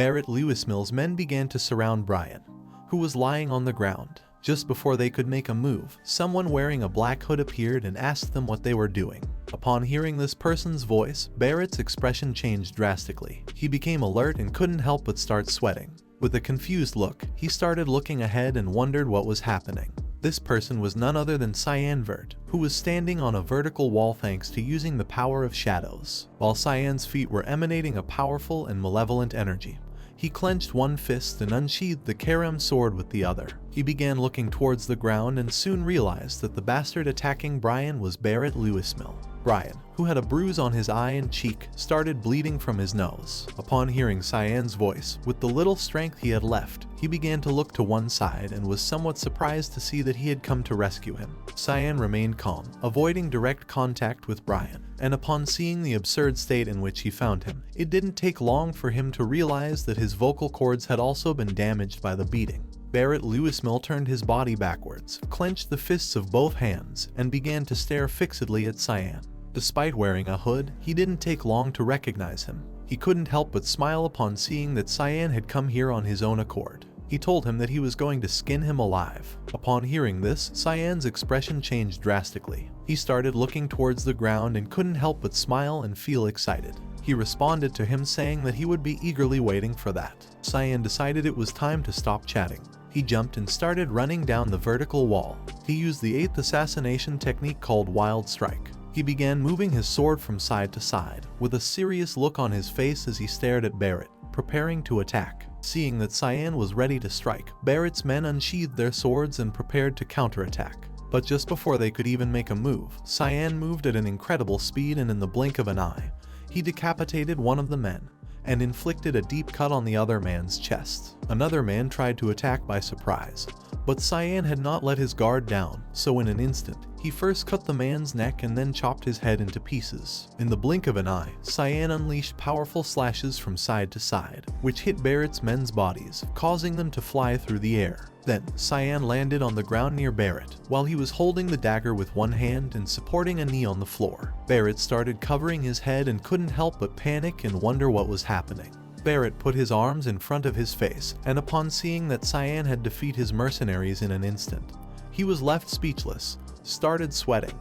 Barrett Lewismill's men began to surround Brian, who was lying on the ground. Just before they could make a move, someone wearing a black hood appeared and asked them what they were doing. Upon hearing this person's voice, Barrett's expression changed drastically. He became alert and couldn't help but start sweating. With a confused look, he started looking ahead and wondered what was happening. This person was none other than Cyan, who was standing on a vertical wall thanks to using the power of shadows. While Cyan's feet were emanating a powerful and malevolent energy, he clenched one fist and unsheathed the Karam sword with the other. He began looking towards the ground and soon realized that the bastard attacking Brian was Barrett Lewismill. Brian, who had a bruise on his eye and cheek, started bleeding from his nose. Upon hearing Cyan's voice, with the little strength he had left, he began to look to one side and was somewhat surprised to see that he had come to rescue him. Cyan remained calm, avoiding direct contact with Brian, and upon seeing the absurd state in which he found him, it didn't take long for him to realize that his vocal cords had also been damaged by the beating. Barrett Lewismill turned his body backwards, clenched the fists of both hands, and began to stare fixedly at Cyan. Despite wearing a hood, he didn't take long to recognize him. He couldn't help but smile upon seeing that Cyan had come here on his own accord. He told him that he was going to skin him alive. Upon hearing this, Cyan's expression changed drastically. He started looking towards the ground and couldn't help but smile and feel excited. He responded to him saying that he would be eagerly waiting for that. Cyan decided it was time to stop chatting. He jumped and started running down the vertical wall. He used the 8th assassination technique called Wild Strike. He began moving his sword from side to side, with a serious look on his face as he stared at Barrett, preparing to attack. Seeing that Cyan was ready to strike, Barrett's men unsheathed their swords and prepared to counterattack. But just before they could even make a move, Cyan moved at an incredible speed, and in the blink of an eye, he decapitated one of the men and inflicted a deep cut on the other man's chest. Another man tried to attack by surprise, but Cyan had not let his guard down, so in an instant, he first cut the man's neck and then chopped his head into pieces. In the blink of an eye, Cyan unleashed powerful slashes from side to side, which hit Barrett's men's bodies, causing them to fly through the air. Then, Cyan landed on the ground near Barrett, while he was holding the dagger with one hand and supporting a knee on the floor. Barrett started covering his head and couldn't help but panic and wonder what was happening. Barrett put his arms in front of his face, and upon seeing that Cyan had defeated his mercenaries in an instant, he was left speechless, started sweating,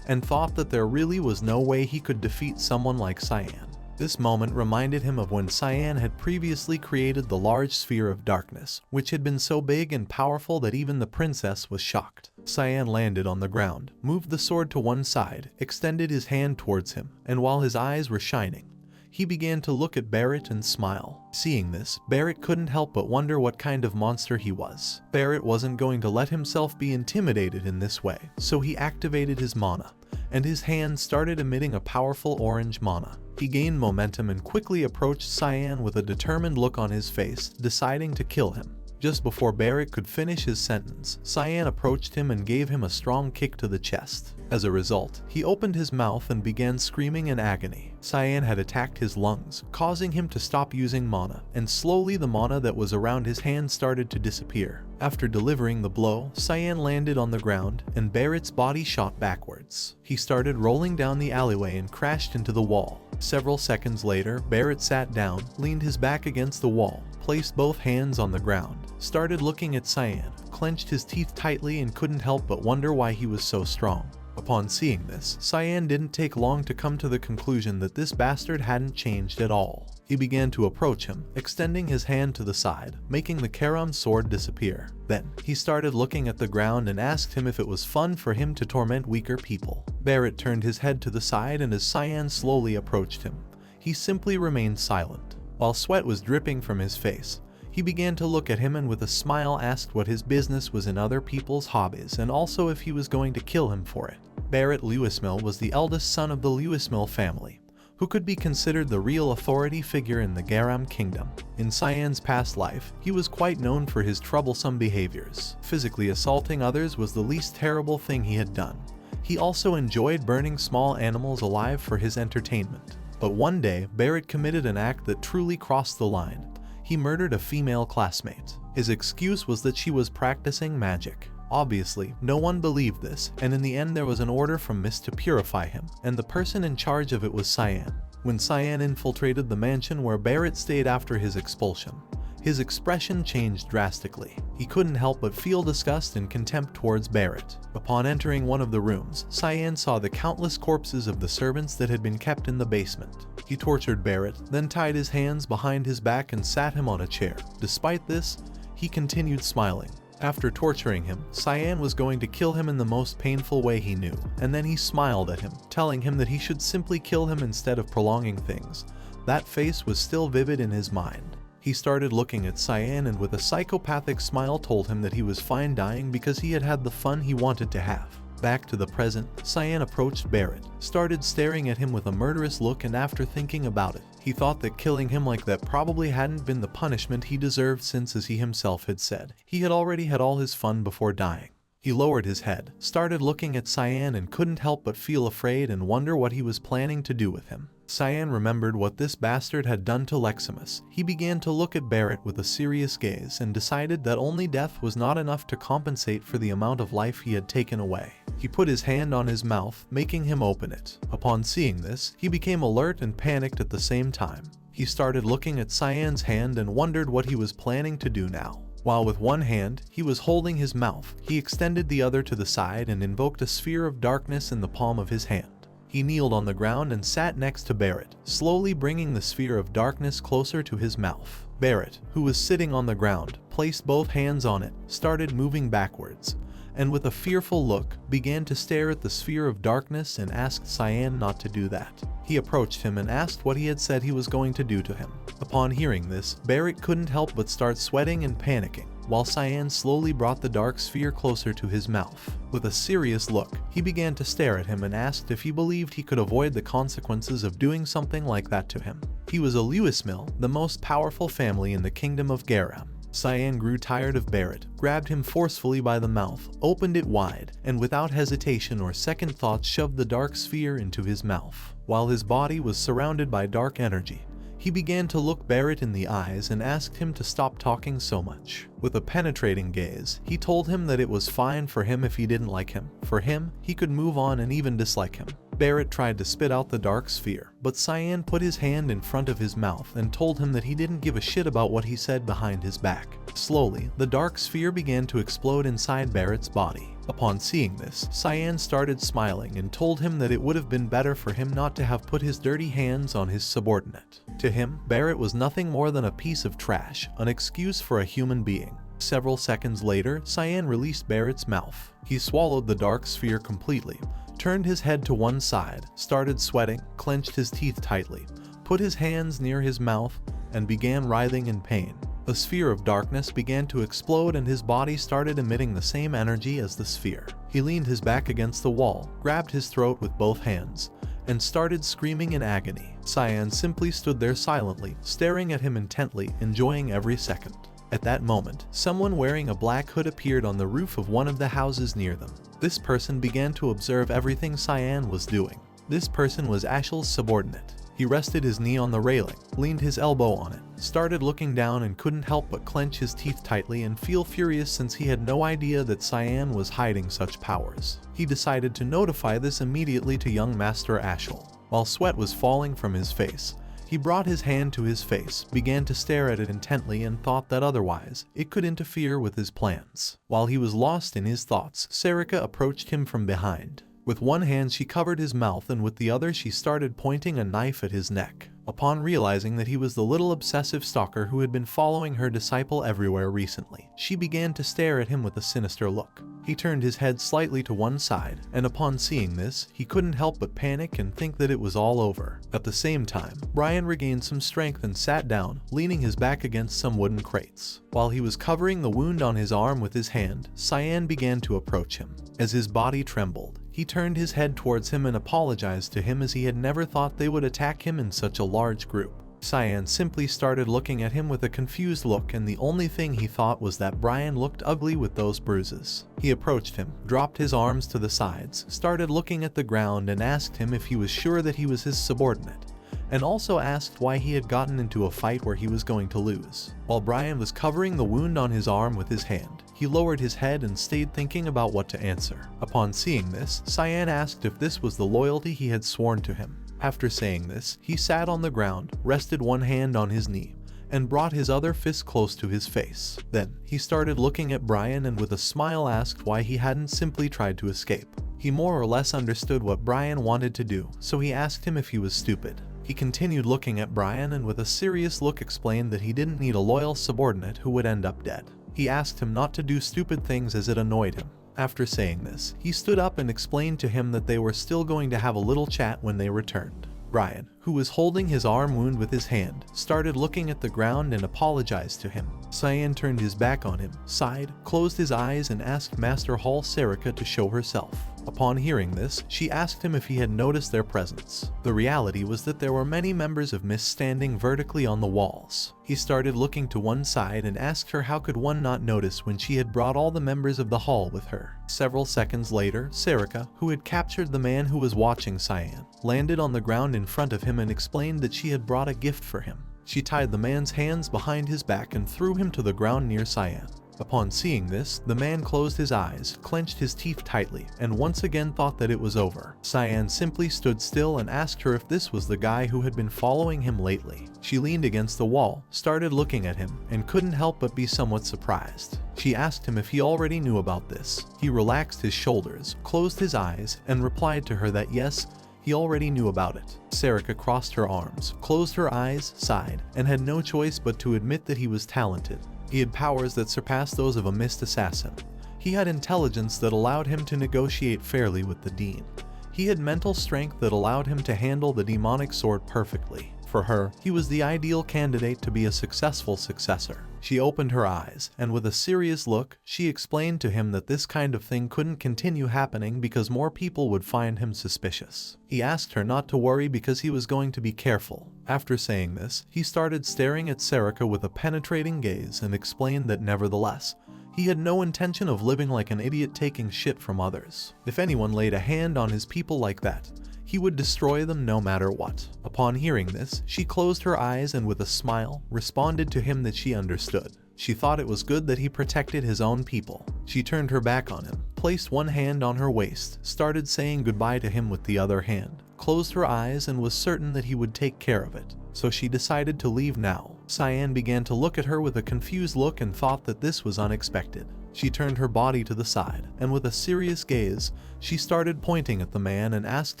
and thought that there really was no way he could defeat someone like Cyan. This moment reminded him of when Cyan had previously created the large sphere of darkness, which had been so big and powerful that even the princess was shocked. Cyan landed on the ground, moved the sword to one side, extended his hand towards him, and while his eyes were shining, he began to look at Barrett and smile. Seeing this, Barrett couldn't help but wonder what kind of monster he was. Barrett wasn't going to let himself be intimidated in this way, so he activated his mana, and his hand started emitting a powerful orange mana. He gained momentum and quickly approached Cyan with a determined look on his face, deciding to kill him. Just before Barrett could finish his sentence, Cyan approached him and gave him a strong kick to the chest. As a result, he opened his mouth and began screaming in agony. Cyan had attacked his lungs, causing him to stop using mana, and slowly the mana that was around his hand started to disappear. After delivering the blow, Cyan landed on the ground, and Barrett's body shot backwards. He started rolling down the alleyway and crashed into the wall. Several seconds later, Barrett sat down, leaned his back against the wall, placed both hands on the ground, started looking at Cyan, clenched his teeth tightly, and couldn't help but wonder why he was so strong. Upon seeing this, Cyan didn't take long to come to the conclusion that this bastard hadn't changed at all. He began to approach him, extending his hand to the side, making the Karam sword disappear. Then, he started looking at the ground and asked him if it was fun for him to torment weaker people. Barrett turned his head to the side, and as Cyan slowly approached him, he simply remained silent. While sweat was dripping from his face, he began to look at him and with a smile asked what his business was in other people's hobbies and also if he was going to kill him for it. Barrett Lewismill was the eldest son of the Lewismill family, who could be considered the real authority figure in the Garam kingdom. In Cyan's past life, he was quite known for his troublesome behaviors. Physically assaulting others was the least terrible thing he had done. He also enjoyed burning small animals alive for his entertainment. But one day, Barrett committed an act that truly crossed the line. He murdered a female classmate. His excuse was that she was practicing magic. Obviously, no one believed this, and in the end there was an order from Mist to purify him, and the person in charge of it was Cyan. When Cyan infiltrated the mansion where Barrett stayed after his expulsion, his expression changed drastically. He couldn't help but feel disgust and contempt towards Barrett. Upon entering one of the rooms, Cyan saw the countless corpses of the servants that had been kept in the basement. He tortured Barrett, then tied his hands behind his back and sat him on a chair. Despite this, he continued smiling. After torturing him, Cyan was going to kill him in the most painful way he knew, and then he smiled at him, telling him that he should simply kill him instead of prolonging things. That face was still vivid in his mind. He started looking at Cyan and with a psychopathic smile told him that he was fine dying because he had had the fun he wanted to have. Back to the present, Cyan approached Barrett, started staring at him with a murderous look, and after thinking about it, he thought that killing him like that probably hadn't been the punishment he deserved since, as he himself had said, he had already had all his fun before dying. He lowered his head, started looking at Cyan and couldn't help but feel afraid and wonder what he was planning to do with him. Cyan remembered what this bastard had done to Leximus. He began to look at Barrett with a serious gaze and decided that only death was not enough to compensate for the amount of life he had taken away. He put his hand on his mouth, making him open it. Upon seeing this, he became alert and panicked at the same time. He started looking at Cyan's hand and wondered what he was planning to do now. While with one hand, he was holding his mouth, he extended the other to the side and invoked a sphere of darkness in the palm of his hand. He kneeled on the ground and sat next to Barrett, slowly bringing the sphere of darkness closer to his mouth. Barrett, who was sitting on the ground, placed both hands on it, started moving backwards, and with a fearful look, began to stare at the sphere of darkness and asked Cyan not to do that. He approached him and asked what he had said he was going to do to him. Upon hearing this, Barrett couldn't help but start sweating and panicking, while Cyan slowly brought the dark sphere closer to his mouth. With a serious look, he began to stare at him and asked if he believed he could avoid the consequences of doing something like that to him. He was a Lewis Mill, the most powerful family in the kingdom of Garam. Cyan grew tired of Barrett, grabbed him forcefully by the mouth, opened it wide, and without hesitation or second thought shoved the dark sphere into his mouth. While his body was surrounded by dark energy, he began to look Barrett in the eyes and asked him to stop talking so much. With a penetrating gaze, he told him that it was fine for him if he didn't like him. For him, he could move on and even dislike him. Barrett tried to spit out the dark sphere, but Cyan put his hand in front of his mouth and told him that he didn't give a shit about what he said behind his back. Slowly, the dark sphere began to explode inside Barrett's body. Upon seeing this, Cyan started smiling and told him that it would have been better for him not to have put his dirty hands on his subordinate. To him, Barrett was nothing more than a piece of trash, an excuse for a human being. Several seconds later, Cyan released Barrett's mouth. He swallowed the dark sphere completely, turned his head to one side, started sweating, clenched his teeth tightly, put his hands near his mouth, and began writhing in pain. A sphere of darkness began to explode and his body started emitting the same energy as the sphere. He leaned his back against the wall, grabbed his throat with both hands, and started screaming in agony. Cyan simply stood there silently, staring at him intently, enjoying every second. At that moment, someone wearing a black hood appeared on the roof of one of the houses near them. This person began to observe everything Cyan was doing. This person was Ashel's subordinate. He rested his knee on the railing, leaned his elbow on it, started looking down and couldn't help but clench his teeth tightly and feel furious since he had no idea that Cyan was hiding such powers. He decided to notify this immediately to young Master Ashel. While sweat was falling from his face, he brought his hand to his face, began to stare at it intently and thought that otherwise, it could interfere with his plans. While he was lost in his thoughts, Sarika approached him from behind. With one hand she covered his mouth and with the other she started pointing a knife at his neck. Upon realizing that he was the little obsessive stalker who had been following her disciple everywhere recently, she began to stare at him with a sinister look. He turned his head slightly to one side, and upon seeing this, he couldn't help but panic and think that it was all over. At the same time, Brian regained some strength and sat down, leaning his back against some wooden crates. While he was covering the wound on his arm with his hand, Cyan began to approach him. As his body trembled, he turned his head towards him and apologized to him as he had never thought they would attack him in such a large group. Cyan simply started looking at him with a confused look, and the only thing he thought was that Brian looked ugly with those bruises. He approached him, dropped his arms to the sides, started looking at the ground and asked him if he was sure that he was his subordinate, and also asked why he had gotten into a fight where he was going to lose. While Brian was covering the wound on his arm with his hand, he lowered his head and stayed thinking about what to answer. Upon seeing this, Cyan asked if this was the loyalty he had sworn to him. After saying this, he sat on the ground, rested one hand on his knee, and brought his other fist close to his face. Then, he started looking at Brian and with a smile asked why he hadn't simply tried to escape. He more or less understood what Brian wanted to do, so he asked him if he was stupid. He continued looking at Brian and with a serious look explained that he didn't need a loyal subordinate who would end up dead. He asked him not to do stupid things as it annoyed him. After saying this, he stood up and explained to him that they were still going to have a little chat when they returned. Brian, who was holding his arm wound with his hand, started looking at the ground and apologized to him. Cyan turned his back on him, sighed, closed his eyes and asked Master Hall Saka to show herself. Upon hearing this, she asked him if he had noticed their presence. The reality was that there were many members of Mist standing vertically on the walls. He started looking to one side and asked her how could one not notice when she had brought all the members of the hall with her. Several seconds later, Saka, who had captured the man who was watching Cyan, landed on the ground in front of him and explained that she had brought a gift for him. She tied the man's hands behind his back and threw him to the ground near Cyan. Upon seeing this, the man closed his eyes, clenched his teeth tightly, and once again thought that it was over. Cyan simply stood still and asked her if this was the guy who had been following him lately. She leaned against the wall, started looking at him, and couldn't help but be somewhat surprised. She asked him if he already knew about this. He relaxed his shoulders, closed his eyes, and replied to her that yes, he already knew about it. Saka crossed her arms, closed her eyes, sighed, and had no choice but to admit that he was talented. He had powers that surpassed those of a Mist assassin. He had intelligence that allowed him to negotiate fairly with the Dean. He had mental strength that allowed him to handle the demonic sword perfectly. For her, he was the ideal candidate to be a successful successor. She opened her eyes, and with a serious look, she explained to him that this kind of thing couldn't continue happening because more people would find him suspicious. He asked her not to worry because he was going to be careful. After saying this, he started staring at Saka with a penetrating gaze and explained that nevertheless, he had no intention of living like an idiot taking shit from others. If anyone laid a hand on his people like that, he would destroy them no matter what. Upon hearing this, she closed her eyes and with a smile, responded to him that she understood. She thought it was good that he protected his own people. She turned her back on him, placed one hand on her waist, started saying goodbye to him with the other hand, closed her eyes and was certain that he would take care of it. So she decided to leave now. Cyan began to look at her with a confused look and thought that this was unexpected. She turned her body to the side, and with a serious gaze, she started pointing at the man and asked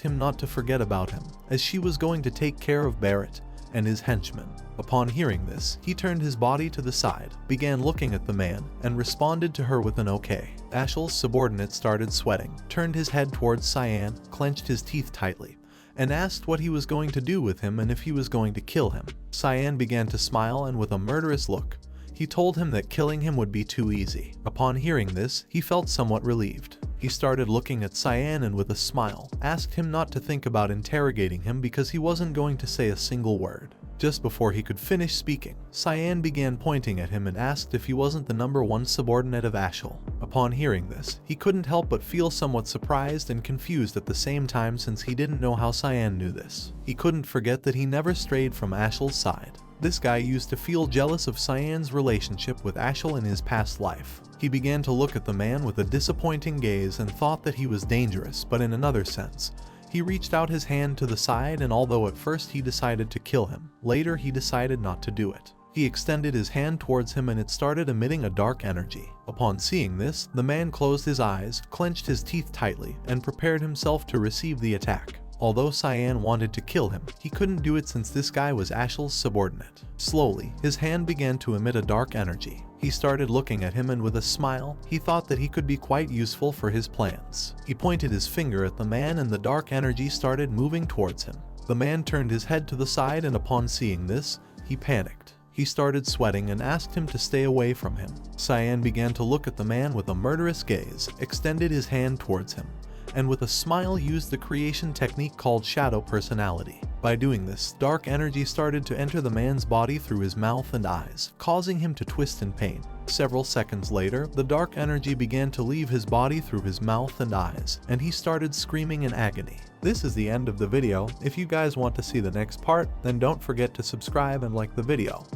him not to forget about him, as she was going to take care of Barrett and his henchmen. Upon hearing this, he turned his body to the side, began looking at the man, and responded to her with an okay. Ashel's subordinate started sweating, turned his head towards Cyan, clenched his teeth tightly, and asked what he was going to do with him and if he was going to kill him. Cyan began to smile and with a murderous look, he told him that killing him would be too easy. Upon hearing this, he felt somewhat relieved. He started looking at Cyan and with a smile, asked him not to think about interrogating him because he wasn't going to say a single word. Just before he could finish speaking, Cyan began pointing at him and asked if he wasn't the #1 subordinate of Ashel. Upon hearing this, he couldn't help but feel somewhat surprised and confused at the same time since he didn't know how Cyan knew this. He couldn't forget that he never strayed from Ashel's side. This guy used to feel jealous of Cyan's relationship with Ashel in his past life. He began to look at the man with a disappointing gaze and thought that he was dangerous, but in another sense. He reached out his hand to the side and although at first he decided to kill him, later he decided not to do it. He extended his hand towards him and it started emitting a dark energy. Upon seeing this, the man closed his eyes, clenched his teeth tightly, and prepared himself to receive the attack. Although Cyan wanted to kill him, he couldn't do it since this guy was Ashel's subordinate. Slowly, his hand began to emit a dark energy. He started looking at him and with a smile, he thought that he could be quite useful for his plans. He pointed his finger at the man and the dark energy started moving towards him. The man turned his head to the side and upon seeing this, he panicked. He started sweating and asked him to stay away from him. Cyan began to look at the man with a murderous gaze, extended his hand towards him, and with a smile used the creation technique called shadow personality. By doing this, dark energy started to enter the man's body through his mouth and eyes, causing him to twist in pain. Several seconds later, the dark energy began to leave his body through his mouth and eyes, and he started screaming in agony. This is the end of the video. If you guys want to see the next part, then don't forget to subscribe and like the video.